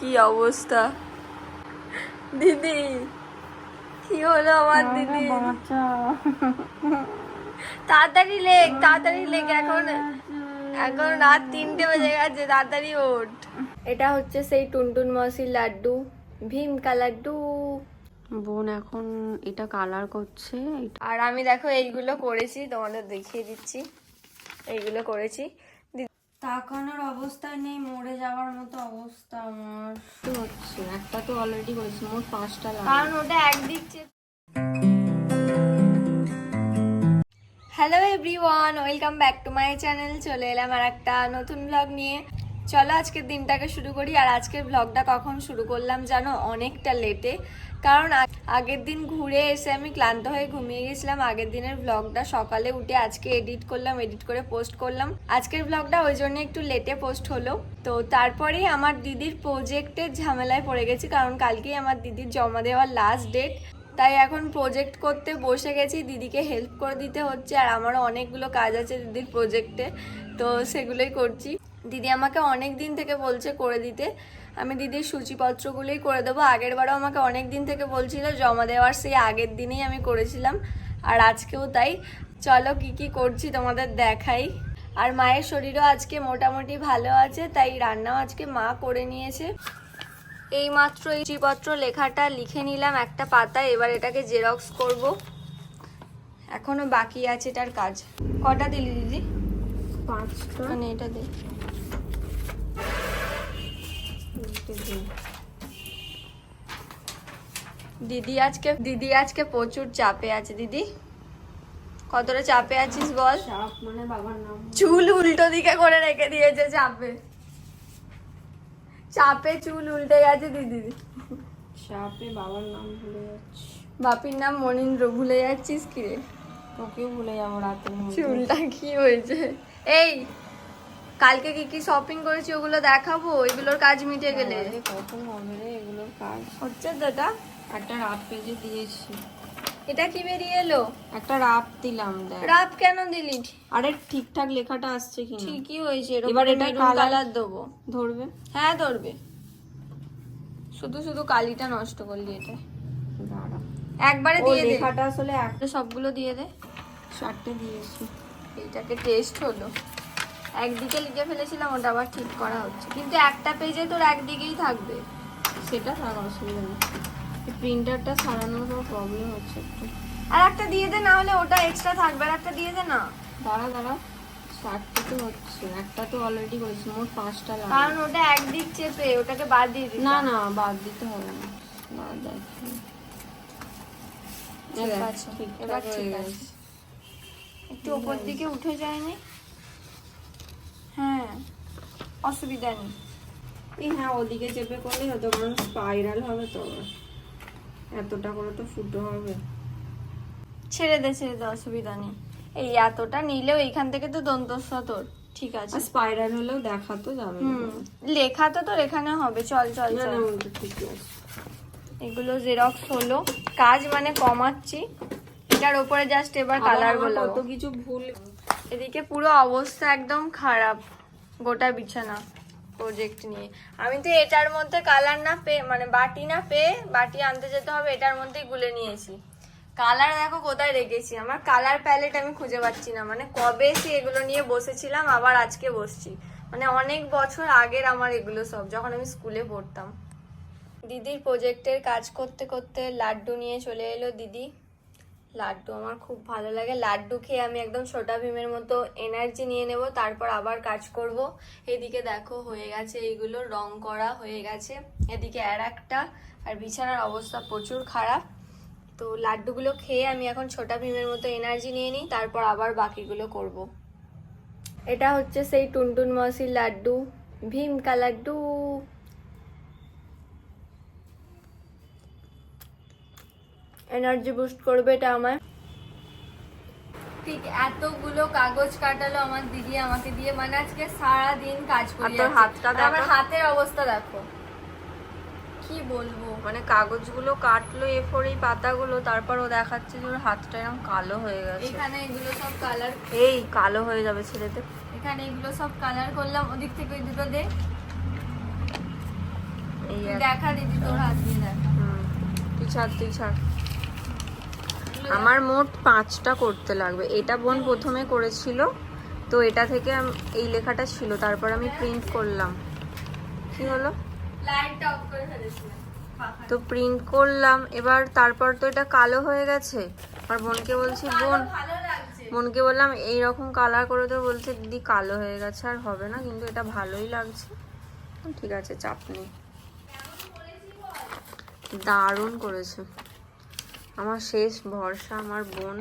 কি অবস্থা দিদি, কি হলো আমার দিদি? তাড়াতাড়ি লেগ এখন রাত 3টে বেজে গেছে, তাড়াতাড়ি ওঠ। এটা হচ্ছে সেই টুনটুন মাসির লাড্ডু, ভীম কা লাড্ডু। বোন এখন এটা কালার করছে। আর আমি দেখো এইগুলো করেছি, তোমাদের দেখিয়ে দিচ্ছি। এইগুলো করেছি, তাকানোর অবস্থায় নেই, মরে যাওয়ার মতো অবস্থা আমার হচ্ছে। একটা তো অলরেডি করেছি, মোট 5টা লাগবে, কারণ ওটা একদিক। Hello everyone, welcome back to my channel. চলে এলাম আর একটা নতুন ব্লগ নিয়ে। চলো আজকের দিনটাকে শুরু করি। আর আজকের ব্লগটা কখন শুরু করলাম জানো? অনেকটা লেটে, কারণ আগের দিন ঘুরে এসে আমি ক্লান্ত হয়ে ঘুমিয়ে গেছিলাম। আগের দিনের ব্লগটা সকালে উঠে আজকে এডিট করলাম, এডিট করে পোস্ট করলাম। আজকের ব্লগটা ওই জন্য একটু লেটে পোস্ট হলো। তো তারপরেই আমার দিদির প্রজেক্টের ঝামেলায় পড়ে গেছি, কারণ কালকেই আমার দিদির জমা দেওয়ার লাস্ট ডেট। তাই এখন প্রজেক্ট করতে বসে গেছি, দিদিকে হেল্প করে দিতে হচ্ছে। আর আমারও অনেকগুলো কাজ আছে দিদির প্রজেক্টে, তো সেগুলোই করছি। দিদি আমাকে অনেক দিন থেকে বলছে করে দিতে, আমি দিদির সূচিপত্রগুলোই করে দেবো। আগের বারও আমাকে অনেক দিন থেকে বলছিল, জমা দেওয়ার সেই আগের দিনেই আমি করেছিলাম, আর আজকেও তাই। চলো কি কি করছি তোমাদের দেখাই। আর মায়ের শরীরও আজকে মোটামুটি ভালো আছে, তাই রান্নাও আজকে মা করে নিয়েছে। এই মাত্র এই সূচিপত্র লেখাটা লিখে নিলাম একটা পাতায়, এবার এটাকে জেরক্স করব। এখনো বাকি আছে এটার কাজ। কটা দিলি দিদি? 5টা। মানে এটা দে। দিদি আজকে প্রচুর চাপে আছে। দিদি কতটা চাপে আছিস বল? চাপ মানে বাবার নাম। চুল উল্টো দিকে করে রেখে দিয়েছে চাপে, চাপে চুল উল্টে গেছে দিদি। চাপে বাবার নাম ভুলে যাচ্ছি। বাপির নাম মনীন্দ্র, ভুলে যাচ্ছিস কি রে? তোকেও ভুলে যাবো রাতে। চুলটা কি হয়েছে? এই কালকে কি কি শপিং করেছি ওগুলো দেখাবো, এগুলোর কাজ মিটে গেলে। কখন হবে রে এগুলোর কাজ? হচ্ছে তো এটা। একটা রাপ পেজে দিয়েছি। এটা কি বেরিয়ে এলো? একটা রাপ দিলাম, দেখ। রাপ কেন দিলি? আরে ঠিকঠাক লেখাটা আসছে কি? ঠিকই হয়েছে। এবার এটা কালার দেবো। ধরবে? হ্যাঁ ধরবে, শুধু শুধু কালিটা নষ্ট করলি। এটা দাঁড়া, একবারে দিয়ে দে। লেখাটা আসলে একটা সবগুলো দিয়ে দে। 4টে দিয়েছি। এইটাকে টেস্ট হলো, একদিকে লিখে ফেলেছিলাম, ওটা আবার ঠিক করা হচ্ছে। কিন্তু একটা পেজে তোর একদিকেই থাকবে। সেটা থাকা অসুবিধা নেই, প্রিন্টারটা সারানোর প্রবলেম হচ্ছে একটু। আর একটা দিয়ে দে, না হলে ওটা এক্সট্রা থাকবে। আর একটা দিয়ে দে না। দাঁড়া 4টে তো হচ্ছে, একটা তো অলরেডি করেছি, মোট 5টা লাগবে। কারণ ওটা একদিক চেপে, ওটাকে বাদ দিয়ে দিই। না না, বাদ দিতে হবে না। বাদ দেখ, ঠিক আছে, এবার ঠিক আছে। একটু উপর দিকে উঠে যায়নি? হ্যাঁ, অসুবিধা নেই। হ্যাঁ, ওদিকে চেপে করলেই হতো, কারণ স্পাইরাল হবে তো। এতটা করে তো ফুটো হবে। ছেড়ে দে, অসুবিধা নেই। এই এতটা নিলেও এইখান থেকে তো দন্তস্ব তোর ঠিক আছে। স্পাইরাল হলেও দেখা তো যাবে। লেখা তো তোর এখানে হবে। চল চল চল। ঠিক আছে। এগুলো জেরক্স হলো, কাজ মানে কমাচ্ছি। এটার উপরে জাস্ট এবার কালার গুলো। কত কিছু ভুল। এদিকে পুরো অবস্থা একদম খারাপ, গোটা বিছানা প্রজেক্ট নিয়ে। আমি তো এটার মধ্যে কালার না পেয়ে, মানে বাটি না পেয়ে, বাটি আনতে যেতে হবে, এটার মধ্যেই গুলে নিয়েছি। কালার দেখো কোথায় রেখেছি, আমার কালার প্যালেট আমি খুঁজে পাচ্ছি না। মানে কবে সে এগুলো নিয়ে বসেছিলাম, আবার আজকে বসছি। মানে অনেক বছর আগের আমার এগুলো সব, যখন আমি স্কুলে পড়তাম। দিদির প্রজেক্টের কাজ করতে করতে লাড্ডু নিয়ে চলে এলো দিদি। লাড্ডু আমার খুব ভালো লাগে, লাড্ডু খেয়ে আমি একদম ছোটা ভীমের মতো এনার্জি নিয়ে নেব, তারপর আবার কাজ করব। এদিকে দেখো হয়ে গেছে, এইগুলো রং করা হয়ে গেছে। এদিকে আর একটা, আর বিছানার অবস্থা প্রচুর খারাপ। তো লাড্ডুগুলো খেয়ে আমি এখন ছোটা ভীমের মতো এনার্জি নিয়ে নিই, তারপর আবার বাকিগুলো করব। এটা হচ্ছে সেই টুনটুন মাসির লাড্ডু, ভীম কা লাড্ডু। এনার্জি বুস্ট করবে এটা আমার। ঠিক এতগুলো কাগজ কাটালো আমার দিদি আমাকে দিয়ে, মানে আজকে সারা দিন কাজ করে। আমার হাতের অবস্থা দেখো, কি বলবো। মানে কাগজগুলো কাটলো A4 এই পাতাগুলো, তারপর ও দেখাচ্ছে যে ওর হাতটা এরকম কালো হয়ে গেছে। এখানে এগুলো সব কালার, এই কালো হয়ে যাবে ছেলেদের। এখানে এগুলো সব কালার করলাম। ওদিক থেকে ওই দুটো দে। এই তুই দেখা দিদি, তোর হাত দিয়ে দেখা। তুই ছাড়। আমার মোট 5টা করতে লাগবে। এটা বোন প্রথমে করেছিল, তো এটা থেকে এই লেখাটা ছিল, তারপর আমি প্রিন্ট করলাম। কি হলো? লাইটটা অফ করে ফেলেছিলাম। তো প্রিন্ট করলাম, এবার তারপর তো এটা কালো হয়ে গেছে। আর বোনকে বলছি, ভালো লাগছে। বোনকে বললাম এইরকম কালার করে, তো বলছে দিদি কালো হয়ে গেছে আর হবে না, কিন্তু এটা ভালোই লাগছে। ঠিক আছে, চাপ নেই। দারুণ করেছে। আমার শেষ ভরসা আমার বোন।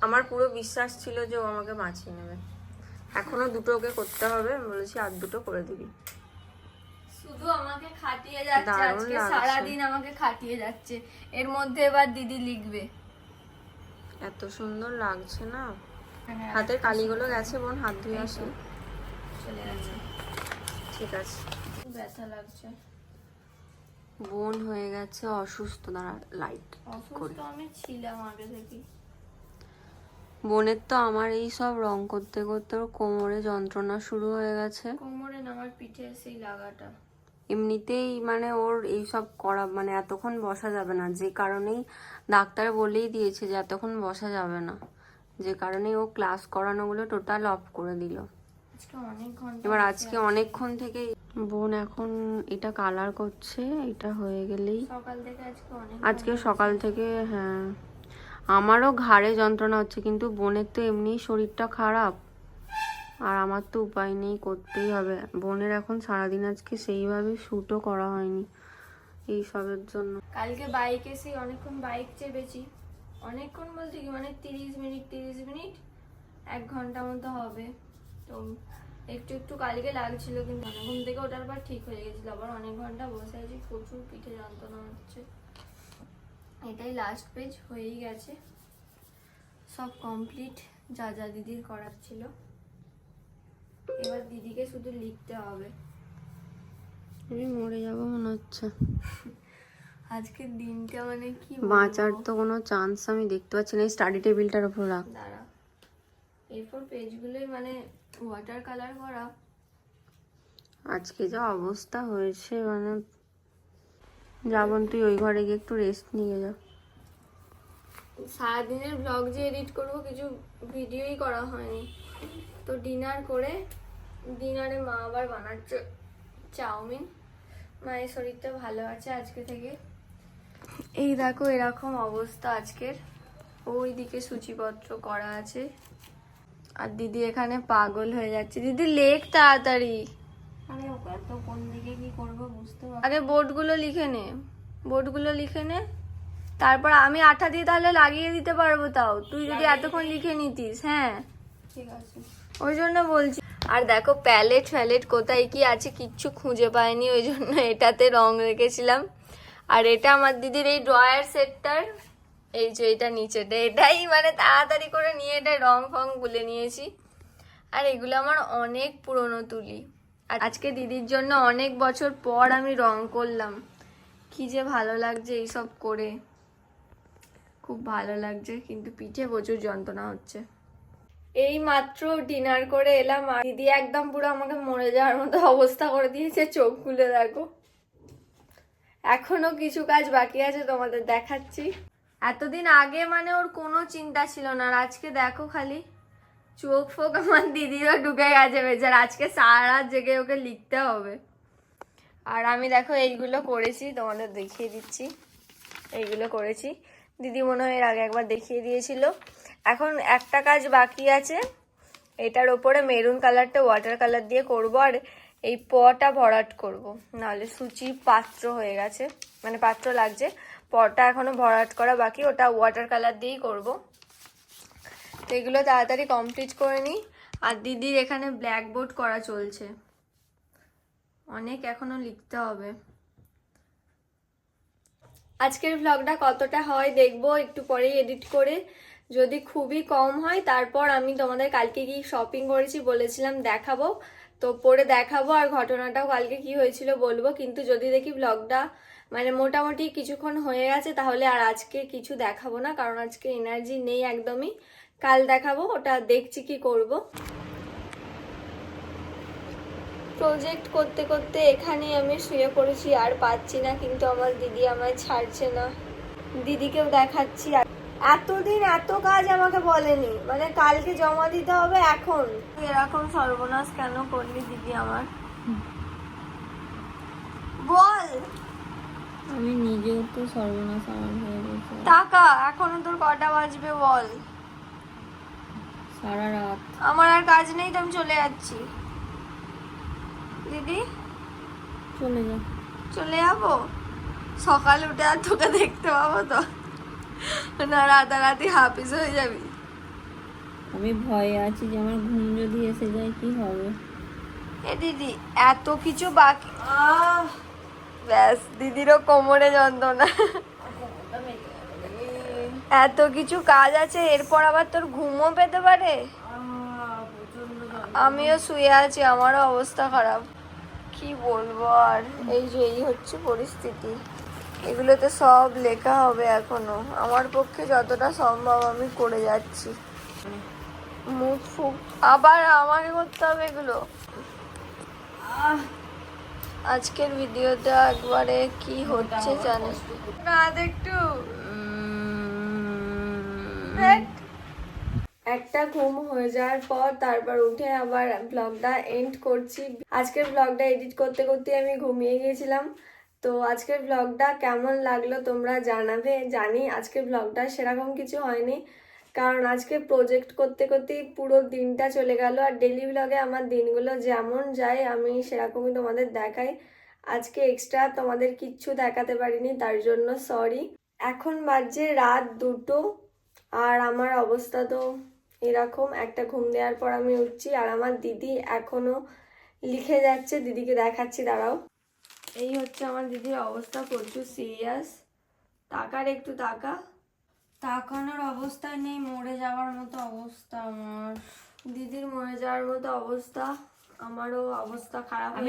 আমার পুরো বিশ্বাস ছিল যে ও আমাকে বাঁচিয়ে নেবে। এখনো 2টো ওকে করতে হবে, আমি বলেছি আর 2টো করে দিবি। শুধু আমাকে খাটিয়ে যাচ্ছে, দারুণ আজকে লাগছে। সারাদিন আমাকে খাটিয়ে যাচ্ছে। এর মধ্যে এবার দিদি লিখবে। এত সুন্দর লাগছে না। হ্যাঁ, হাতের কালিগুলো গেছে, বোন হাত ধুয়ে আসি। চলে গেছে। ঠিক আছে। খুব ব্যথা লাগছে। বোন হয়ে গেছে অসুস্থ। দাঁড়া, লাইট অসুস্থ আমি ছিলাম আগে থেকে। বোনের তো আমার এই সব রং করতে করতে ওর কোমরে যন্ত্রণা শুরু হয়ে গেছে। কোমরে না, আমার পিঠে সেই লাগাটা। এমনিতেই মানে ওর এই সব করা মানে এতক্ষণ বসা যাবে না, যে কারণেই ডাক্তার বলেই দিয়েছে যে এতক্ষণ বসা যাবে না, যে কারণে ও ক্লাস করানোগুলো টোটাল অফ করে দিল। আজকে অনেক ঘন্টা। এবার আজকে অনেকক্ষণ থেকে বোন এখন এটা কালার করছে, এটা হয়ে গেলেই সকাল থেকে আজকে সকাল থেকে। হ্যাঁ, আমারও ঘাড়ে যন্ত্রণা হচ্ছে, কিন্তু বোনের তো এমনি শরীরটা খারাপ, আর আমার তো উপায় নেই, করতেই হবে। বোনের এখন সারাদিন আজকে সেইভাবে শ্যুটও করা হয়নি এই সবের জন্য। কালকে বাইকে সেই অনেকক্ষণ বাইক চেপেছি। অনেকক্ষণ বলতে কি মানে 30 মিনিট 1 ঘন্টা মতো হবে। তো একটু একটু কালকে লাগছিল, কিন্তু ঘুম থেকে ওঠার পর ঠিক হয়ে গেছিল। আবার অনেক ঘন্টা বসে আছি, প্রচুর পিঠে যন্ত্রণা হচ্ছে। এটাই লাস্ট পেজ, হয়েই গেছে সব কমপ্লিট, যা যা দিদির করার ছিল। এবার দিদিকে শুধু লিখতে হবে। আমি মরে যাবো মনে হচ্ছে। আজকের দিনটা মানে কি বাঁচার তো কোনো চান্স আমি দেখতে পাচ্ছি না। স্টাডি টেবিলটার উপর রাখ। দাঁড়া, এরপর পেজগুলোই মানে ওয়াটার কালার করা। আজকে যা অবস্থা হয়েছে, মানে যাবন, তুই ওই ঘরে গিয়ে একটু রেস্ট নিয়ে যা। সারাদিনের ব্লগ যে এডিট করব, কিছু ভিডিওই করা হয়নি। তো ডিনারে মা আবার বানাচ্ছে চাউমিন। মায়ের শরীরটা ভালো আছে আজকে থেকে। এই দেখো এরকম অবস্থা আজকের। ওইদিকে সূচিপত্র করা আছে, আর দিদি এখানে পাগল হয়ে যাচ্ছে। দিদি লেখ তাড়াতাড়ি। আরে তো কোন দিকে কি করবো বুঝতে পারছি। আগে বোর্ডগুলো লিখে নে, তারপর আমি আঠা দিয়ে তাহলে লাগিয়ে দিতে পারবো। তাও তুই যদি এতক্ষণ লিখে নিতিস। হ্যাঁ ঠিক আছে, ওই জন্য বলছি। আর দেখো প্যালেট কোথায় কি আছে কিচ্ছু খুঁজে পাইনি, ওই জন্য এটাতে রং রেখেছিলাম। আর এটা আমার দিদির এই ড্রয়ার সেটটার, এই যে এটা নিচেটা, এটাই মানে তাড়াতাড়ি করে নিয়ে এটা রং ফং গুলে নিয়েছি। আর এগুলো আমার অনেক পুরনো তুলি। আজকে দিদির জন্য অনেক বছর পর আমি রং করলাম। কি যে ভালো লাগছে এইসব করে, খুব ভালো লাগছে, কিন্তু পিঠে প্রচুর যন্ত্রণা হচ্ছে। এই মাত্র ডিনার করে এলাম, আর দিদি একদম পুরো আমাকে মরে যাওয়ার মতো অবস্থা করে দিয়েছে। চোখগুলো দেখো, এখনো কিছু কাজ বাকি আছে, তোমাদের দেখাচ্ছি। এতদিন আগে মানে ওর কোনো চিন্তা ছিল না, আর আজকে দেখো খালি চোখ ফোক আমার দিদিরও ঢুকে গেছে বেচার। আজকে সারা রাত জেগে ওকে লিখতে হবে। আর আমি দেখো এইগুলো করেছি, তোমাদের দেখিয়ে দিচ্ছি। এইগুলো করেছি, দিদি মনে হয় এর আগে একবার দেখিয়ে দিয়েছিল। এখন একটা কাজ বাকি আছে, এটার ওপরে মেরুন কালারটা ওয়াটার কালার দিয়ে করব, আর এই পটা ভরাট করব, নাহলে সূচির পাত্র হয়ে গেছে, মানে পাত্র লাগছে। পটা এখনো ভরাট করা বাকি, ওটা ওয়াটার কালার দিয়েই করব। তো এগুলো তাড়াতাড়ি কমপ্লিট করে নিই। আর দিদির এখানে ব্ল্যাকবোর্ড করা চলছে, অনেক এখনো লিখতে হবে। আজকের ভ্লগটা কতটা হয় দেখবো একটু পরেই এডিট করে। যদি খুবই কম হয় তারপর আমি তোমাদের কালকে কি শপিং করেছি বলেছিলাম দেখাবো, তো পরে দেখাবো। আর ঘটনাটাও কালকে কি হয়েছিল বলবো। কিন্তু যদি দেখি ভ্লগটা মানে মোটামুটি কিছুক্ষণ হয়ে গেছে, তাহলে আর আজকে কিছু দেখাবো না, কারণ আজকে এনার্জি নেই একদমই। কাল দেখাবো, ওটা দেখছি কি করব। প্রজেক্ট করতে করতে এখানেই আমি শুয়ে পড়েছি, আর পাচ্ছি না, কিন্তু আমার দিদি আমায় ছাড়ছে না। দিদিকেও দেখাচ্ছি। এতদিন এত কাজ আমাকে বলেনি, মানে কালকে জমা দিতে হবে এখন। এরকম সর্বনাশ কেন করলি দিদি আমার, বল। আমি নিজেও তো সর্বনাশ আমার হয়ে গেছে। টাকা এখনো তোর কটা বাজবে বল? সারা রাত। আমার আর কাজ নেই, তো আমি চলে যাচ্ছি। দিদি চলে যা। চলে যাবো? সকালে উঠে আর তোকে দেখতে পাবো তো না? রাতারাতি হাফিজ হয়ে যাবি? আমি ভয়ে আছি যে আমার ঘুম যদি এসে যায় কি হবে। এ দিদি এত কিছু বাকি, ব্যাস দিদিরও কোমরে যন্ত্রণা। এত কিছু কাজ আছে, এরপর আবার তোর ঘুমও পেতে পারে। আমিও শুয়ে আছি, আমারও অবস্থা খারাপ। কি বলবো আর, এই হচ্ছে পরিস্থিতি। এগুলোতে সব লেখা হবে এখনো। আমার পক্ষে যতটা সম্ভব আমি করে যাচ্ছি। মুখ ফুক আবার আমাকে করতে হবে এগুলো। আজকের ভিডিওটা একবারে কি হচ্ছে জানিস না? একটু একটা ঘুম হয়ে যাওয়ার পর তারপর উঠে আবার ব্লগটা এন্ড করছি। আজকের ব্লগটা এডিট করতে করতে আমি ঘুমিয়ে গিয়েছিলাম। তো আজকের ব্লগটা কেমন লাগলো তোমরা জানাবে। জানি আজকের ব্লগটা সেরকম কিছু হয়নি, কারণ আজকে প্রজেক্ট করতে করতেই পুরো দিনটা চলে গেল। আর ডেলি ব্লগে আমার দিনগুলো যেমন যায় আমি সেরকমই তোমাদের দেখাই। আজকে এক্সট্রা তোমাদের কিচ্ছু দেখাতে পারিনি, তার জন্য সরি। এখন বাজে রাত 2টো, আর আমার অবস্থা তো এরকম। একটা ঘুম দেওয়ার পর আমি উঠছি, আর আমার দিদি এখনো লিখে যাচ্ছে। দিদিকে দেখাচ্ছি, দাঁড়াও। এই হচ্ছে আমার দিদির অবস্থা, প্রচুর সিরিয়াস। তাকার একটু তাকা। তাকানোর অবস্থা নেই, মরে যাওয়ার মতো অবস্থা আমার। দিদির মরে যাওয়ার মতো অবস্থা, আমারও অবস্থা খারাপ হয়ে গেছে।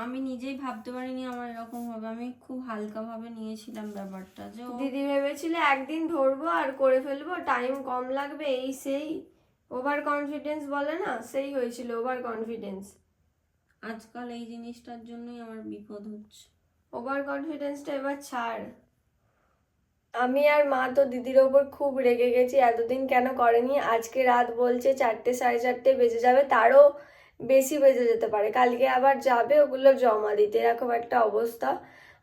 আমি নিজেই ভাবতে পারিনি আমার এরকম হবে। আমি খুব হালকা ভাবে নিয়েছিলাম ব্যাপারটা, যে দিদি ভেবেছিল একদিন ধরবো আর করে ফেলবো, টাইম কম লাগবে, এই সেই ওভার কনফিডেন্স বলে না, সেই হয়েছিল ওভার কনফিডেন্স। আজকাল এই জিনিসটার জন্যই আমার বিপদ হচ্ছে। ওভার কনফিডেন্সটা এবার ছাড়। আমি আর মা তো দিদির ওপর খুব রেগে গেছি, এতদিন কেন করেনি। আজকে রাত বলছে 4টে 4:30 বেজে যাবে, তারও বেশি বেজে যেতে পারে। কালকে আবার যাবে ওগুলো জমা দিতে, এরকম একটা অবস্থা।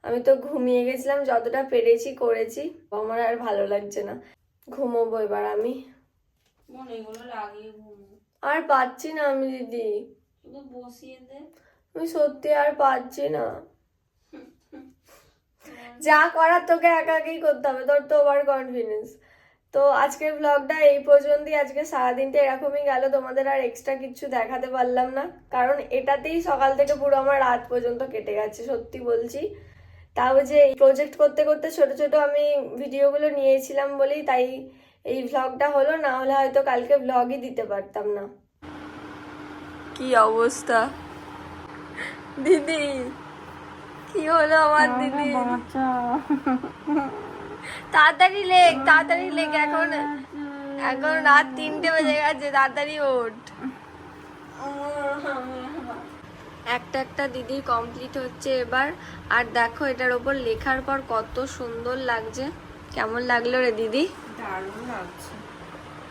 আমি তো ঘুমিয়ে গেছিলাম, যতটা পেরেছি করেছি। আমার আর ভালো লাগছে না, ঘুমোবো এবার আমি। এগুলো লাগিয়ে ঘুমো। আর পাচ্ছি না আমি দিদি, শুধু বসিয়ে দে। আমি সত্যি আর পাচ্ছি না। যা করার তোকে একাকেই করতে হবে, তোর তো ওভার কনফিডেন্স। তো আজকের ব্লগটা এই পর্যন্তই। আজকে সারাদিনটা এরকমই গেল, তোমাদের আর এক্সট্রা কিছু দেখাতে পারলাম না, কারণ এটাতেই সকাল থেকে পুরো আমার রাত পর্যন্ত কেটে গেছে, সত্যি বলছি। তাও যে প্রজেক্ট করতে করতে ছোট ছোট আমি ভিডিওগুলো নিয়েছিলাম বলেই তাই এই ভ্লগটা হলো, না হলে হয়তো কালকে ভ্লগই দিতে পারতাম না। কি অবস্থা দিদি, কি হলো আমার দিদি? তাড়াতাড়ি লেখ, তাড়াতাড়ি লেখ, এখন এখন রাত 3টে বেজে গেছে, তাড়াতাড়ি ওঠ। একটা একটা দিদি কমপ্লিট হচ্ছে এবার। আর দেখো এটার ওপর লেখার পর কত সুন্দর লাগছে। কেমন লাগলো রে দিদি? দারুণ লাগছে।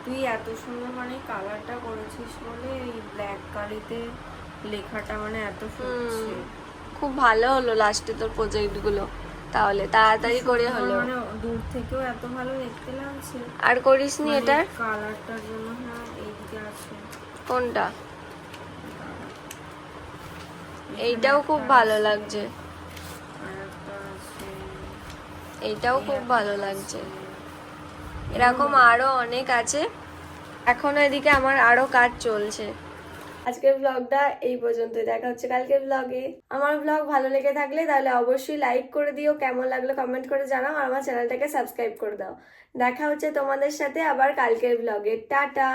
তুই এত সুন্দর মানে কালারটা করেছিস বলে এই ব্ল্যাক কালিতে লেখাটা মানে এত ফুটছে। খুব ভালো হলো লাস্টে তোর প্রজেক্ট গুলো, তাহলে তাড়াতাড়ি করে হলো। মানে দূর থেকেও এত ভালো দেখতে লাগছে। আর করিসনি এটার কালারটার জন্য? হ্যাঁ, এইদিকে আছে। কোনটা? এইটাও খুব ভালো লাগছে, এইটাও খুব ভালো লাগছে। এরকম আরো অনেক আছে, এখনো এদিকে আমার আরো কাজ চলছে। আজকের ব্লগটা এই পর্যন্ত, দেখা হচ্ছে কালকের ব্লগে। আমার ব্লগ ভালো লেগে থাকলে তাহলে অবশ্যই লাইক করে দিও, কেমন লাগলো কমেন্ট করে জানাও, আর আমার চ্যানেলটাকে সাবস্ক্রাইব করে দাও। দেখা হচ্ছে তোমাদের সাথে আবার কালকের ব্লগে। টাটা।